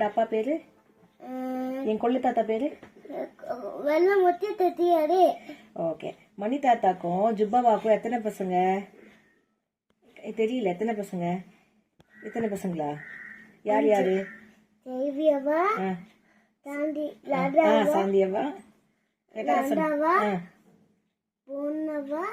அப்பா பேரு? என் கொள்ளு தாத்தா பேரு? வெள்ளமுத்தி தெத்தியாரு. ஓகே. மணி தாத்தாக்கும் ஜுப்பாவாக்கும் எத்தனை பசங்க? தெரியல. எத்தனை பசங்க? எத்தனை பசங்களா? யார் யாரு? தேவியவா, சாந்தியவா, பொன்னவா.